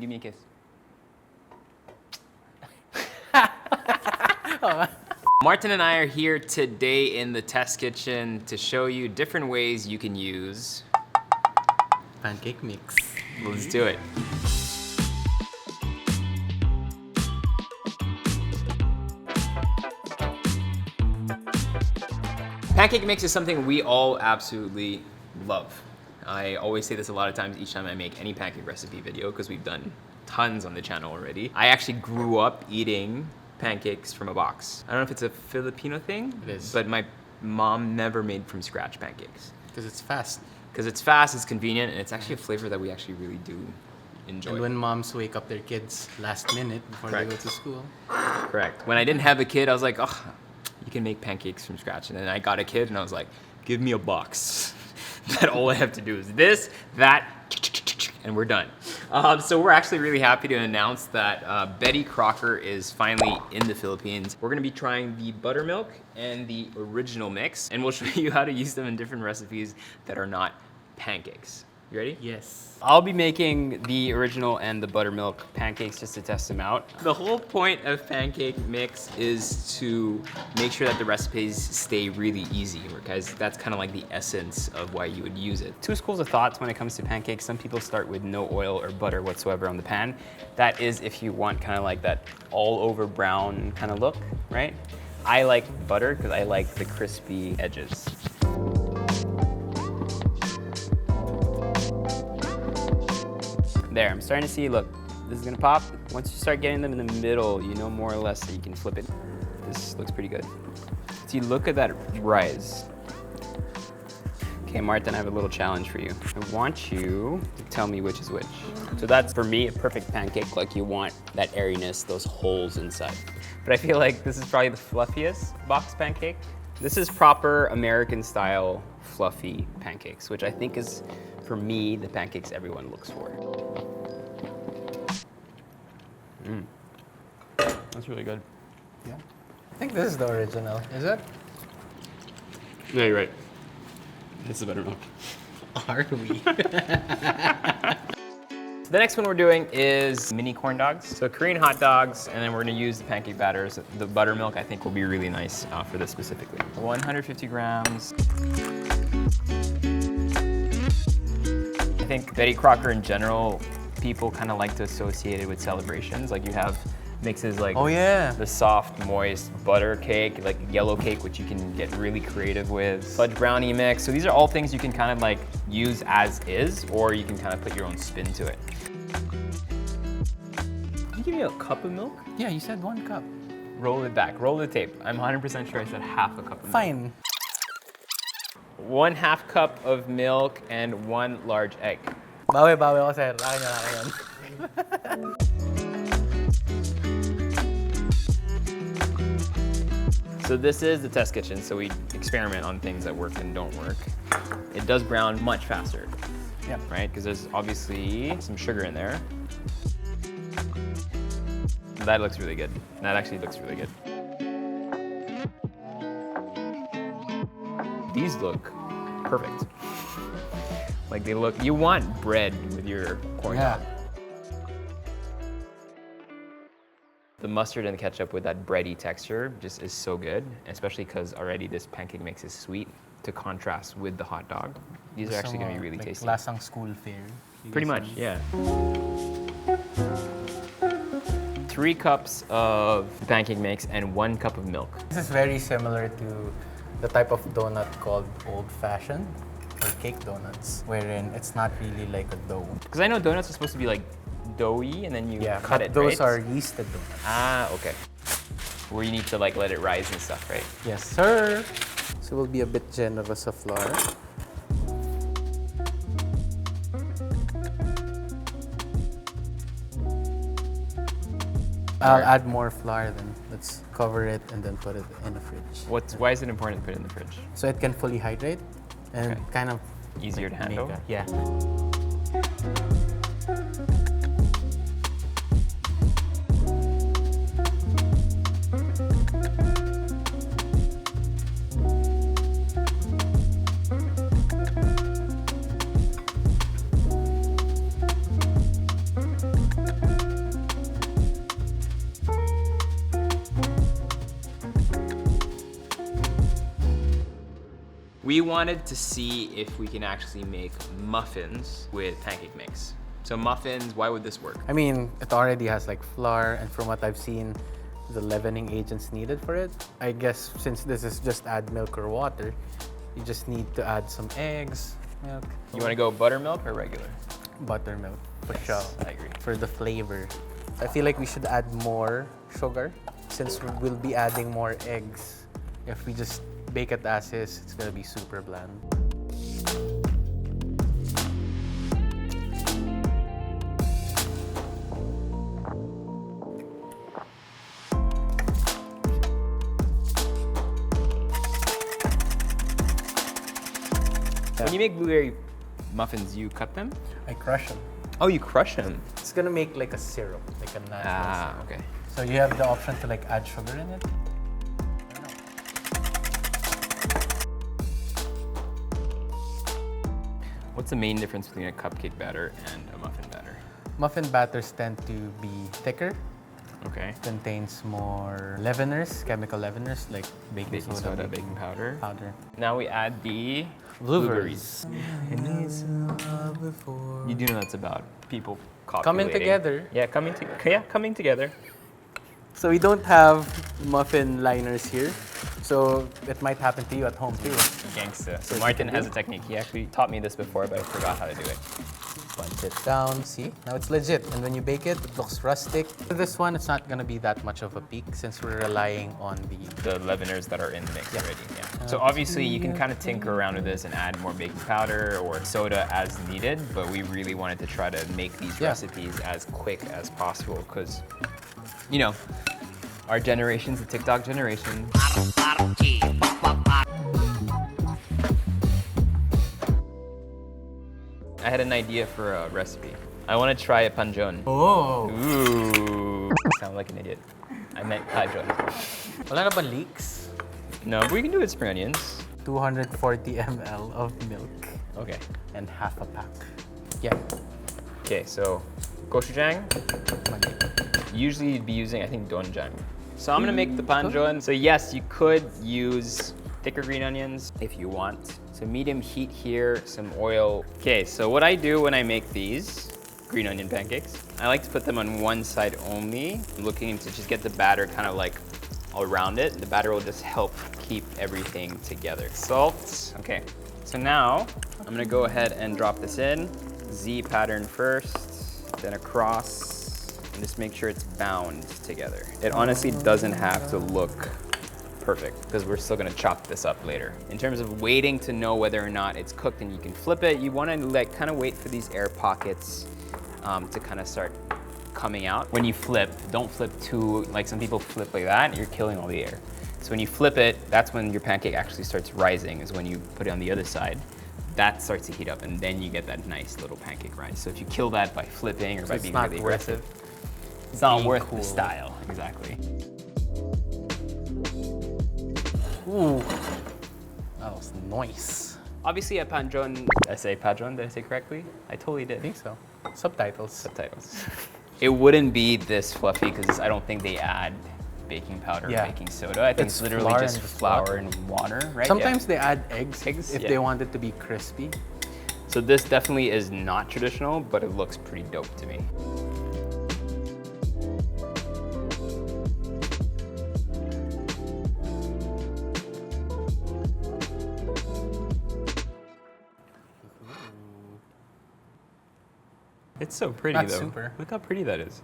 Give me a kiss. Martin and I are here today in the test kitchen to show you different ways you can use pancake mix. Let's do it. Pancake mix is something we all absolutely love. I always say this a lot of times each time I make any pancake recipe video because we've done tons on the channel already. I actually grew up eating pancakes from a box. I don't know if it's a Filipino thing, It is. but my mom never made from scratch pancakes. Because it's fast. Because it's fast, it's convenient, and it's actually a flavor that we actually really do enjoy. And when moms wake up their kids last minute before they go to school. Correct. When I didn't have a kid, I was like, oh, you can make pancakes from scratch. And then I got a kid and I was like, give me a box. That all I have to do is this, that, and we're done. So we're actually really happy to announce that Betty Crocker is finally in the Philippines. We're gonna be trying the buttermilk and the original mix, and we'll show you how to use them in different recipes that are not pancakes. You ready? Yes. I'll be making the original and the buttermilk pancakes just to test them out. The whole point of pancake mix is to make sure that the recipes stay really easy, because that's kind of like the essence of why you would use it. Two schools of thoughts when it comes to pancakes. Some people start with no oil or butter whatsoever on the pan. That is if you want kind of like that all over brown kind of look, right? I like butter because I like the crispy edges. There, I'm starting to see, look, this is gonna pop. Once you start getting them in the middle, you know more or less that you can flip it. This looks pretty good. See, look at that rise. Okay, Martin, I have a little challenge for you. I want you to tell me which is which. So that's, for me, a perfect pancake. Like, you want that airiness, those holes inside. But I feel like this is probably the fluffiest box pancake. This is proper American-style fluffy pancakes, which I think is, for me, the pancakes everyone looks for. That's really good. Yeah. I think this is the original. Is it? Yeah, you're right. This is buttermilk. Are we? So the next one we're doing is Mini-Corndogs. So Korean hot dogs, and then we're gonna use the pancake batters. The buttermilk I think will be really nice for this specifically. 150 grams. I think Betty Crocker in general, people kind of like to associate it with celebrations. Like you have mixes like the soft, moist butter cake, like yellow cake, which you can get really creative with. Fudge brownie mix. So these are all things you can kind of like use as is, or you can kind of put your own spin to it. Can you give me a cup of milk? Yeah, you said 1 cup. Roll it back, roll the tape. I'm 100% sure I said half a cup of milk. Fine. 1/2 cup of milk and 1 large egg. Bawi ako, sir. Akin yan. So this is the test kitchen, so we experiment on things that work and don't work. It does brown much faster, Yep. right? Because there's obviously some sugar in there. That looks really good. That actually looks really good. These look perfect. Like they look, you want bread with your corn dog. The mustard and the ketchup with that bready texture just is so good, especially because already this pancake mix is sweet to contrast with the hot dog. These are actually gonna be really tasty. Lasang school fair. Pretty much, yeah. 3 cups of pancake mix and 1 cup of milk. This is very similar to the type of donut called old-fashioned or cake donuts, wherein it's not really like a dough. Because I know donuts are supposed to be like doughy and then you cut it, those right? are yeasted donuts. Ah, okay. Where you need to like let it rise and stuff, right? Yes, sir. So we'll be a bit generous of flour. I'll add more flour then. Let's cover it and then put it in the fridge. Why is it important to put it in the fridge? So it can fully hydrate and Okay. kind of Easier to make handle? yeah. We wanted to see if we can actually make muffins with pancake mix. So muffins, why would this work? I mean, it already has like flour, and from what I've seen, the leavening agents needed for it. I guess since this is just add milk or water, you just need to add some eggs, milk. You want to go buttermilk or regular? Buttermilk, for sure. I agree. For the flavor. I feel like we should add more sugar since we'll be adding more eggs. If we just bake it as is, it's gonna be super bland. When you make blueberry muffins, you cut them? I crush them. Oh, you crush them? It's gonna make like a syrup, like a natural syrup. Okay. So you have the option to like add sugar in it. What's the main difference between a cupcake batter and a muffin batter? Muffin batters tend to be thicker, Okay. contains more leaveners, chemical leaveners like Baking soda, baking powder. powder. Now we add the Blueberries. You do know that's about people copulating. Coming together. Yeah, coming together. So we don't have muffin liners here, so it might happen to you at home too. Gangsta. So So Martin has a technique. He actually taught me this before, but I forgot how to do it. Bunch it down, see? Now it's legit. And when you bake it, it looks rustic. For this one, it's not gonna be that much of a peak since we're relying on The leaveners that are in the mix Yeah. already. Yeah. So obviously you can kind of tinker around with this and add more baking powder or soda as needed, but we really wanted to try to make these Yeah. recipes as quick as possible because, you know, our generation's the TikTok generation. I had an idea for a recipe. I want to try a Panchon. Oh! Ooh. Sound like an idiot. I meant Panchon. Wala na ba leaks? No, but we can do it with spring onions. 240 ml of milk Okay. and half a pack. Yeah. Okay, so gochujang. Mali. Usually you'd be using, I think, doenjang. So I'm gonna make the panchon. So yes, you could use thicker green onions if you want. So medium heat here, some oil. Okay, so what I do when I make these green onion pancakes, I like to put them on one side only. I'm looking to just get the batter kind of like all around it. The batter will just help keep everything together. Salt. Okay, so now I'm gonna go ahead and drop this in. Z pattern first, then across, and just make sure it's bound together. It honestly doesn't have to look perfect because we're still gonna chop this up later. In terms of waiting to know whether or not it's cooked and you can flip it, you wanna like kind of wait for these air pockets to kind of start coming out. When you flip, don't flip too, like some people flip like that, you're killing all the air. So when you flip it, that's when your pancake actually starts rising, is when you put it on the other side. That starts to heat up and then you get that nice little pancake rise. So if you kill that by flipping or by being really aggressive, it's not Being worth cool. the style. Exactly. Ooh. That was nice. Obviously at Panchon, did I say Panchon? Did I say correctly? I totally did. I think so. Subtitles. Subtitles. It wouldn't be this fluffy because I don't think they add baking powder Yeah. or baking soda. I think it's literally flour just and just flour water. and water, right? Sometimes they add eggs, Eggs, if yeah. they want it to be crispy. Yeah. So this definitely is not traditional, but it looks pretty dope to me. It's so pretty Not though. super. Look how pretty that is.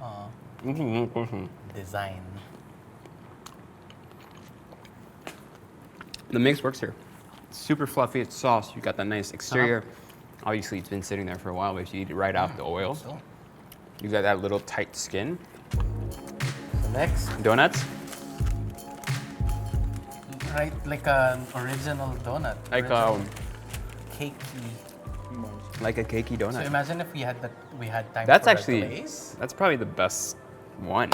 Aw. Mm-hmm. Design. The mix works here. It's super fluffy, it's soft, you got that nice exterior. Obviously it's been sitting there for a while, but if you eat it right out the oil, So, you got that little tight skin. so next, Donuts, right, like an original donut. like original cakey. like a cakey donut. So imagine if we had time That's for actually, a glaze. that's probably the best one.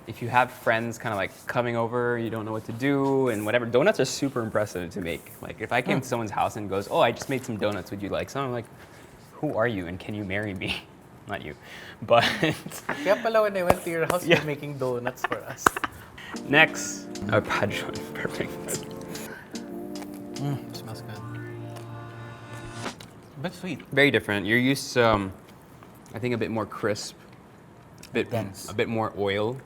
If you have friends kind of like coming over, you don't know what to do and whatever, donuts are super impressive to make. Like if I came to someone's house and goes, oh, I just made some donuts, would you like some? I'm like, who are you and can you marry me? Not you, but Kaya pala when I went to your house, Yeah. you're making donuts for us. next, a Panchon, perfect. Smells good. A bit sweet. Very different. You're used to, I think, a bit more crisp, Dense. a bit more oil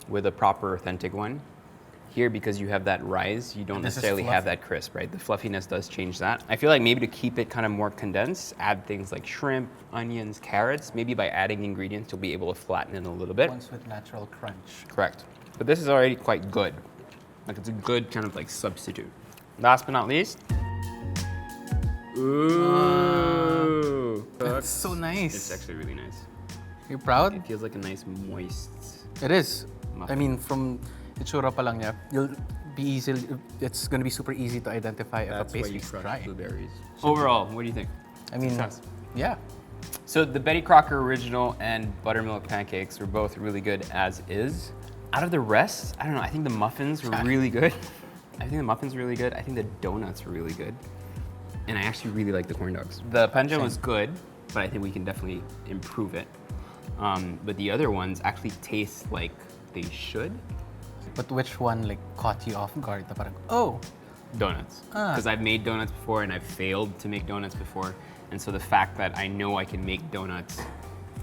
with a proper authentic one. Here, because you have that rise, you don't This is necessarily have fluffy. that crisp, right? The fluffiness does change that. I feel like maybe to keep it kind of more condensed, add things like shrimp, onions, carrots. Maybe by adding ingredients, you'll be able to flatten it a little bit. Ones with natural crunch. Correct. But this is already quite good. Like it's a good kind of like substitute. Last but not least. Ooh. That's so nice. It's actually really nice. You're proud? It feels like a nice moist. It is. Muffin. I mean, from itsura pa lang niya, you'll be easy. It's gonna be super easy to identify if a pastry is dry. blueberries. Overall, what do you think? I mean, Success. yeah. So the Betty Crocker original and buttermilk pancakes were both really good as is. Out of the rest, I don't know. I think the muffins were really good. I think the muffins were really good. I think the donuts were really good. And I actually really like the corn dogs. The Panchon was good, but I think we can definitely improve it. But the other ones actually taste like they should. But which one like caught you off guard? Na parang, oh, Donuts. Ah. Because I've made donuts before and I've failed to make donuts before. And so the fact that I know I can make donuts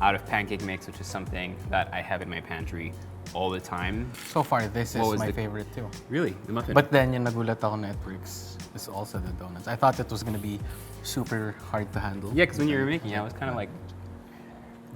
out of pancake mix, which is something that I have in my pantry all the time. so far this is What was my the- favorite too. Really? The muffin? But then yung nagulat ako na it works is also the donuts. I thought it was gonna be super hard to handle. yeah, because when you were making it, I was kind of like,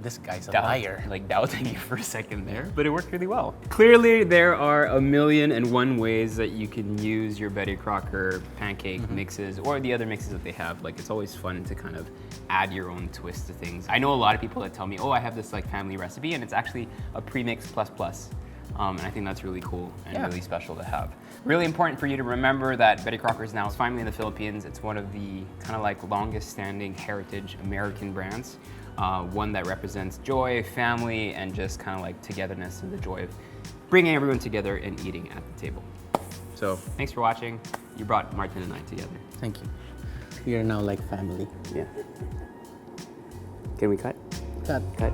This guy's a doubt- liar. like doubting you for a second there, but it worked really well. Clearly, there are 1,000,001 ways that you can use your Betty Crocker pancake mixes or the other mixes that they have. Like, it's always fun to kind of add your own twist to things. I know a lot of people that tell me, oh, I have this like family recipe, and it's actually a premix plus plus. And I think that's really cool and Yeah. really special to have. Really important for you to remember that Betty Crocker is now finally in the Philippines. It's one of the kind of like longest standing heritage American brands. One that represents joy, family, and just kind of like togetherness and the joy of bringing everyone together and eating at the table. So thanks for watching. You brought Martin and I together. Thank you. We are now like family. Yeah. Can we cut? Cut. Cut.